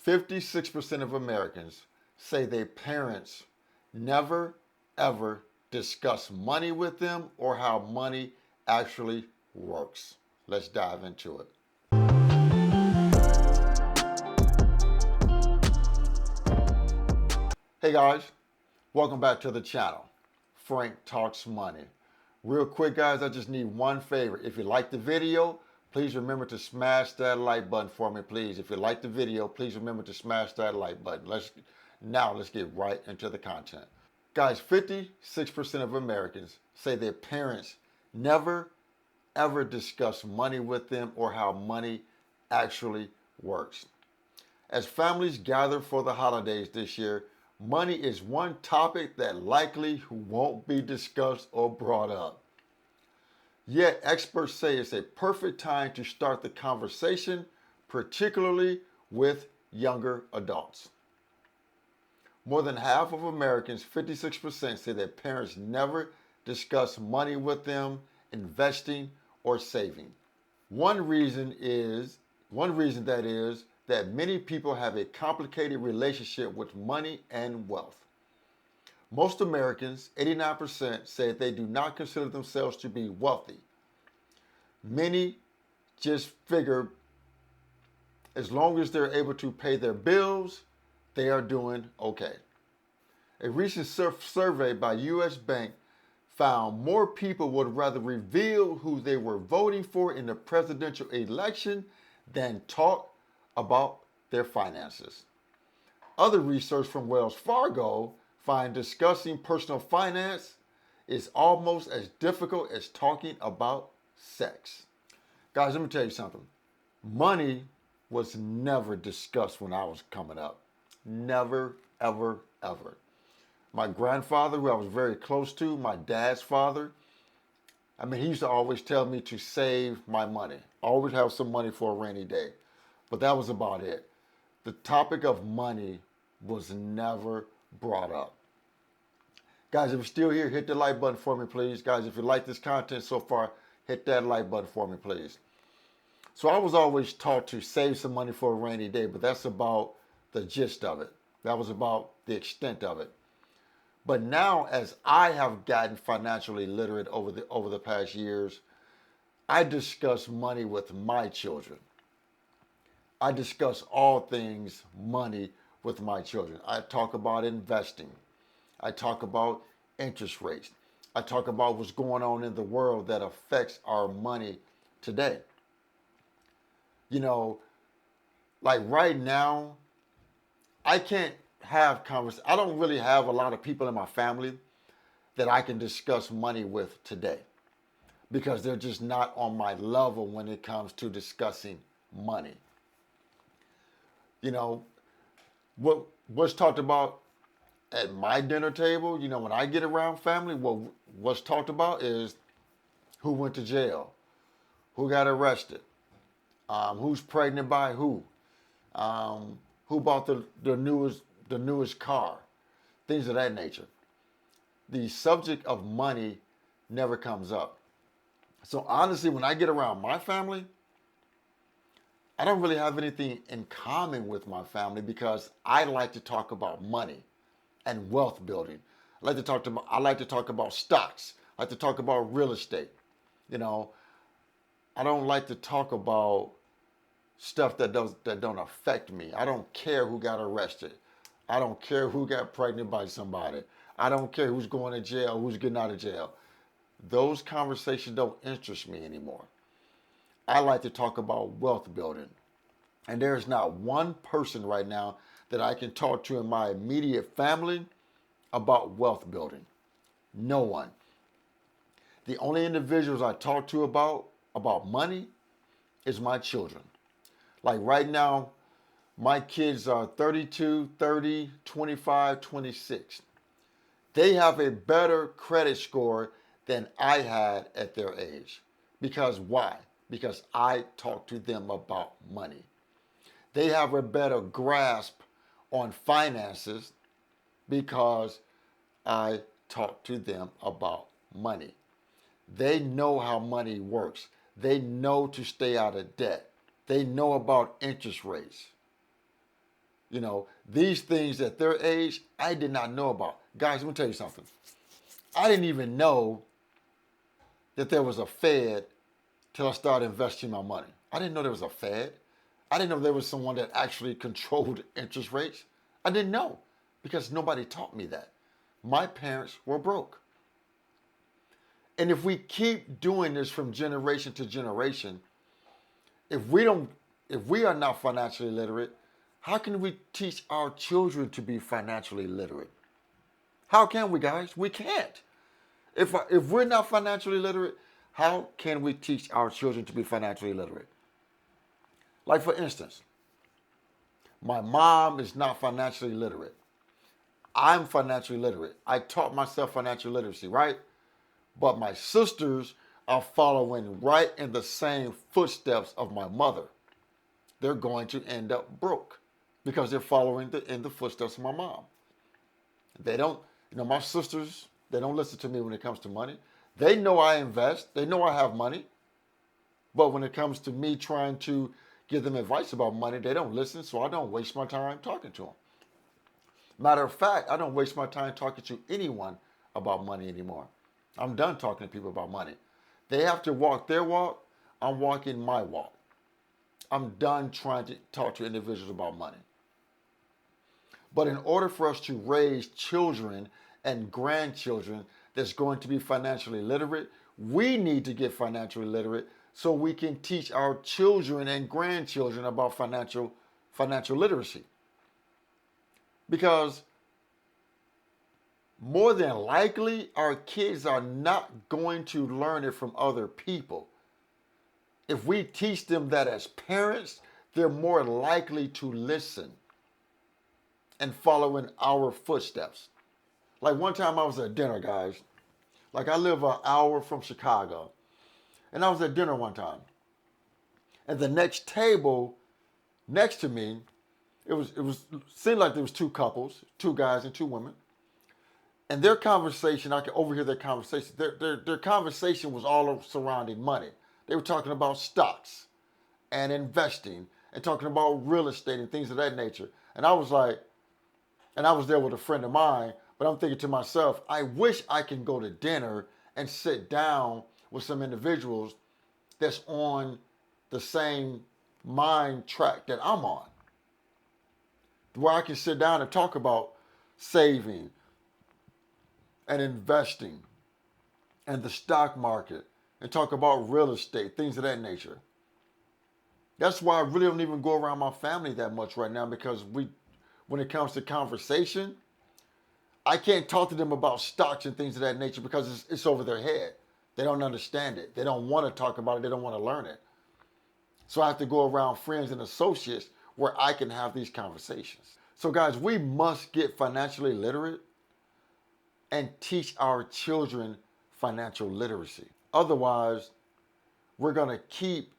56% of Americans say their parents never ever discuss money with them or how money actually works. Let's dive into it. Hey guys, welcome back to the channel. Frank Talks Money. Real quick guys, I just need one favor. If you like the video, please remember to smash that like button for me, please. If you like the video, please remember to smash that like button. Let's get right into the content. Guys, 56% of Americans say their parents never ever discuss money with them or how money actually works. As families gather for the holidays this year, money is one topic that likely won't be discussed or brought up. Yet experts say it's a perfect time to start the conversation, particularly with younger adults. More than half of Americans, 56%, say their parents never discuss money with them, investing, or saving. One reason that is that many people have a complicated relationship with money and wealth. Most Americans, 89%, say they do not consider themselves to be wealthy. Many just figure as long as they're able to pay their bills, they are doing okay. A recent survey by U.S. Bank found more people would rather reveal who they were voting for in the presidential election than talk about their finances. Other research from Wells Fargo find discussing personal finance is almost as difficult as talking about sex. Guys, let me tell you something. Money was never discussed when I was coming up. Never, ever, ever. My grandfather, who I was very close to, my dad's father, he used to always tell me to save my money. Always have some money for a rainy day. But that was about it. The topic of money was never brought up. Guys, if you're still here, hit the like button for me, please. Guys, if you like this content so far, hit that like button for me, please. So I was always taught to save some money for a rainy day, but that's about the gist of it. That was about the extent of it. But now, as I have gotten financially literate over the past years, I discuss money with my children. I discuss all things money with my children. I talk about investing. I talk about interest rates. I talk about what's going on in the world that affects our money today. You know, like right now, I can't have conversations. I don't really have a lot of people in my family that I can discuss money with today because they're just not on my level when it comes to discussing money. You know, what's talked about at my dinner table, you know, when I get around family, what's talked about is who went to jail, who got arrested, who's pregnant by who bought the newest car, things of that nature. The subject of money never comes up. So honestly, when I get around my family, I don't really have anything in common with my family because I like to talk about money and wealth building. I like to talk about stocks. I like to talk about real estate. You know, I don't like to talk about stuff that don't affect me. I don't care who got arrested. I don't care who got pregnant by somebody. I don't care who's going to jail, who's getting out of jail. Those conversations don't interest me anymore. I like to talk about wealth building. And there is not one person right now that I can talk to in my immediate family about wealth building. No one. The only individuals I talk to about money is my children. Like right now, my kids are 32, 30, 25, 26. They have a better credit score than I had at their age. Because why? Because I talk to them about money. They have a better grasp on finances because I talk to them about money. They know how money works. They know to stay out of debt. They know about interest rates. These things at their age, I did not know about. Guys, let me tell you something. I didn't even know that there was a Fed till I started investing my money. I didn't know there was a Fed. I didn't know there was someone that actually controlled interest rates. I didn't know because nobody taught me that. My parents were broke. And if we keep doing this from generation to generation, if we are not financially literate, how can we teach our children to be financially literate? How can we, guys? We can't. If we're not financially literate, how can we teach our children to be financially literate? Like, for instance, my mom is not financially literate. I'm financially literate. I taught myself financial literacy, right? But my sisters are following right in the same footsteps of my mother. They're going to end up broke because they're following in the footsteps of my mom. They don't, my sisters, they don't listen to me when it comes to money. They know I invest. They know I have money. But when it comes to me trying to give them advice about money, they don't listen, so I don't waste my time talking to them. Matter of fact, I don't waste my time talking to anyone about money anymore. I'm done talking to people about money. They have to walk their walk. I'm walking my walk. I'm done trying to talk to individuals about money. But in order for us to raise children and grandchildren that's going to be financially literate, we need to get financially literate so we can teach our children and grandchildren about financial literacy. Because more than likely, our kids are not going to learn it from other people. If we teach them that as parents, they're more likely to listen and follow in our footsteps. Like one time I was at dinner, guys. Like I live an hour from Chicago. And I was at dinner one time. And the next table next to me, it seemed like there was two couples, two guys and two women. And their conversation, I could overhear their conversation. Their conversation was all surrounding money. They were talking about stocks and investing and talking about real estate and things of that nature. And I was like, and I was there with a friend of mine, but I'm thinking to myself, I wish I can go to dinner and sit down with some individuals that's on the same mind track that I'm on, where I can sit down and talk about saving and investing and the stock market and talk about real estate, things of that nature. That's why I really don't even go around my family that much right now, because when it comes to conversation, I can't talk to them about stocks and things of that nature because it's over their head. They don't understand it. They don't want to talk about it. They don't want to learn it. So I have to go around friends and associates where I can have these conversations. So guys, we must get financially literate and teach our children financial literacy. Otherwise, we're going to keep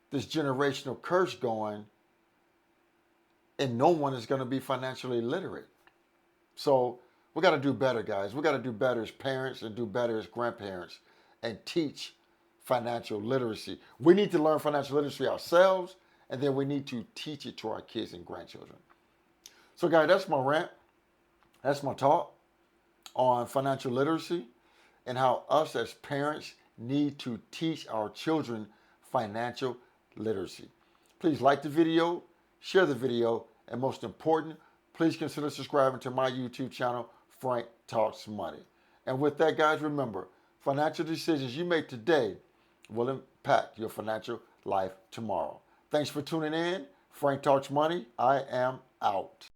this generational curse going and no one is going to be financially literate. So we got to do better, guys. We got to do better as parents and do better as grandparents and teach financial literacy. We need to learn financial literacy ourselves, and then we need to teach it to our kids and grandchildren. So guys, that's my rant. That's my talk on financial literacy and how us as parents need to teach our children financial literacy. Please like the video, share the video, and most important, please consider subscribing to my YouTube channel, Frank Talks Money. And with that, guys, remember, financial decisions you make today will impact your financial life tomorrow. Thanks for tuning in. Frank Talks Money. I am out.